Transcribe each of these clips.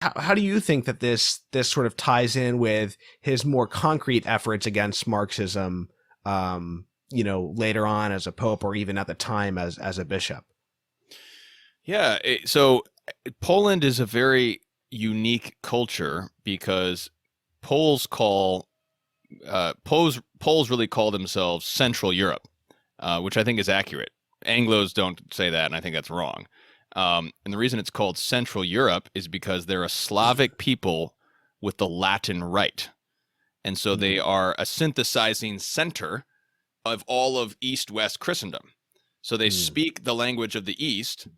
how do you think that this sort of ties in with his more concrete efforts against Marxism, later on as a pope or even at the time as a bishop? Yeah, so Poland is a very unique culture because Poles call Poles really call themselves Central Europe, which I think is accurate. Anglos don't say that, and I think that's wrong. And the reason it's called Central Europe is because they're a Slavic people with the Latin rite. And so they Mm. are a synthesizing center of all of East-West Christendom. So they Mm. speak the language of the East,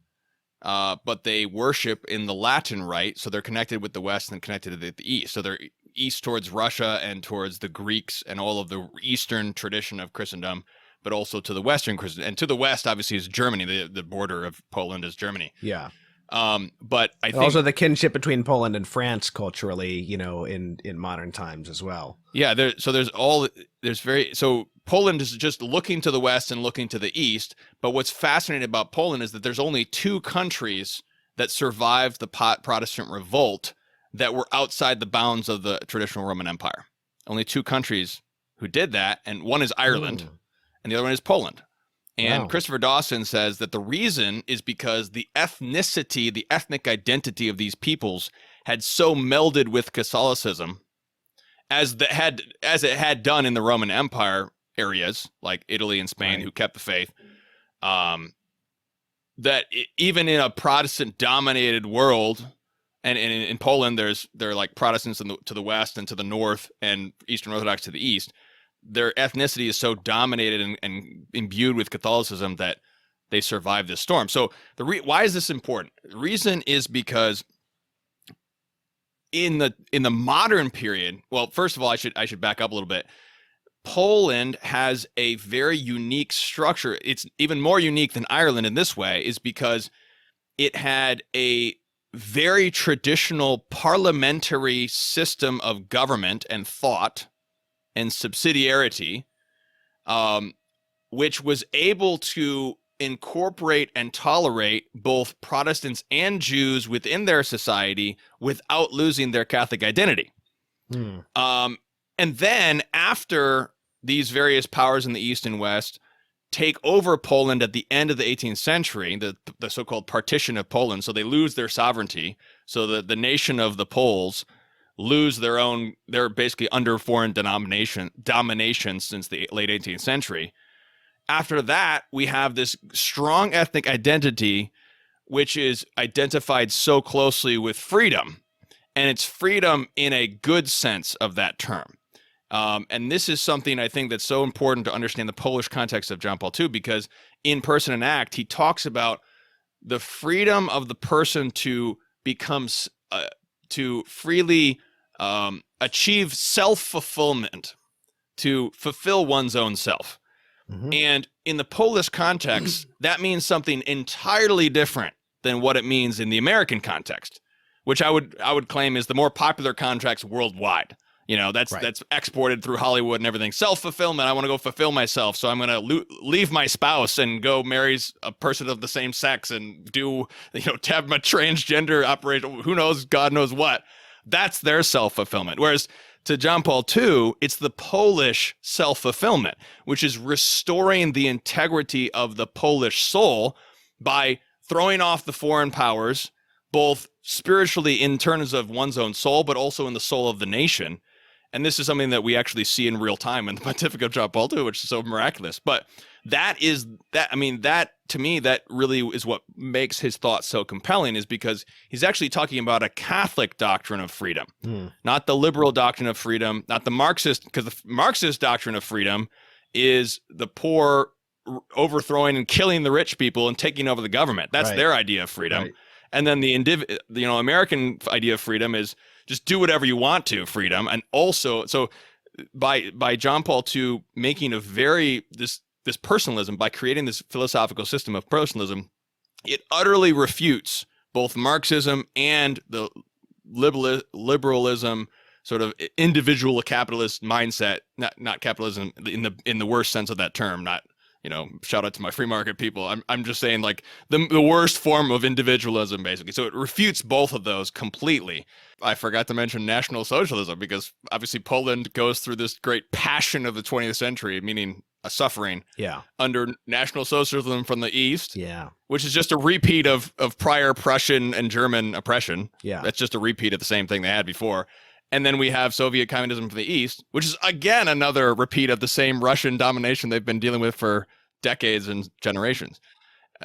but they worship in the Latin rite. So they're connected with the West and connected to the East. So they're east towards Russia and towards the Greeks and all of the Eastern tradition of Christendom, but also to the Western Christendom. And to the West, obviously, is Germany. The border of Poland is Germany. Yeah. But I And think, also the kinship between Poland and France culturally, in modern times as well. yeah, so Poland is just looking to the West and looking to the East. But what's fascinating about Poland is that there's only two countries that survived the Protestant revolt that were outside the bounds of the traditional Roman Empire. Only two countries who did that, and one is Ireland, Mm. and the other one is Poland. And Wow. Christopher Dawson says that the reason is because the ethnicity, the ethnic identity of these peoples had so melded with Catholicism as it had done in the Roman Empire areas like Italy and Spain, Right. who kept the faith. Um, Even in a Protestant-dominated world, and in Poland, there are like Protestants to the west and to the north, and Eastern Orthodox to the east. Their ethnicity is so dominated and imbued with Catholicism that they survive this storm. So why is this important? The reason is because in the modern period, well, first of all, I should back up a little bit. Poland has a very unique structure. It's even more unique than Ireland in this way, is because it had a very traditional parliamentary system of government and thought and subsidiarity, which was able to incorporate and tolerate both Protestants and Jews within their society without losing their Catholic identity. Mm. And then after these various powers in the East and West take over Poland at the end of the 18th century, the so-called partition of Poland, so they lose their sovereignty, so the nation of the Poles lose they're basically under foreign domination since the late 18th century. After that, we have this strong ethnic identity, which is identified so closely with freedom, and it's freedom in a good sense of that term. And this is something I think that's so important to understand the Polish context of John Paul II, because in Person and Act, he talks about the freedom of the person to become, to freely achieve self-fulfillment, to fulfill one's own self. Mm-hmm. And in the Polish context, that means something entirely different than what it means in the American context, which I would claim is the more popular context worldwide. That's Right. that's exported through Hollywood and everything. Self-fulfillment. I want to go fulfill myself, so I'm going to leave my spouse and go marry a person of the same sex and to have my transgender operation. Who knows? God knows what. That's their self-fulfillment. Whereas to John Paul II, it's the Polish self-fulfillment, which is restoring the integrity of the Polish soul by throwing off the foreign powers, both spiritually in terms of one's own soul, but also in the soul of the nation. And this is something that we actually see in real time in the Pontificate of John Paul II, which is so miraculous. But that to me, that really is what makes his thought so compelling, is because he's actually talking about a Catholic doctrine of freedom, not the liberal doctrine of freedom, not the Marxist, because the Marxist doctrine of freedom is the poor overthrowing and killing the rich people and taking over the government. That's Right. their idea of freedom. Right. And then the American idea of freedom is just do whatever you want to, freedom. And also, so by John Paul II making this personalism, by creating this philosophical system of personalism, it utterly refutes both Marxism and the liberalism, sort of individual capitalist mindset, not capitalism in the worst sense of that term, not shout out to my free market people. I'm just saying, like, the worst form of individualism, basically. So it refutes both of those completely. I forgot to mention National Socialism, because obviously Poland goes through this great passion of the 20th century, meaning a suffering, under National Socialism from the East, which is just a repeat of prior Prussian and German oppression. That's just a repeat of the same thing they had before. And then we have Soviet communism from the East, which is, again, another repeat of the same Russian domination they've been dealing with for decades and generations,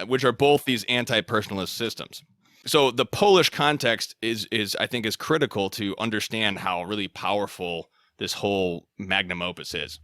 which are both these anti-personalist systems. So the Polish context is I think is critical to understand how really powerful this whole magnum opus is.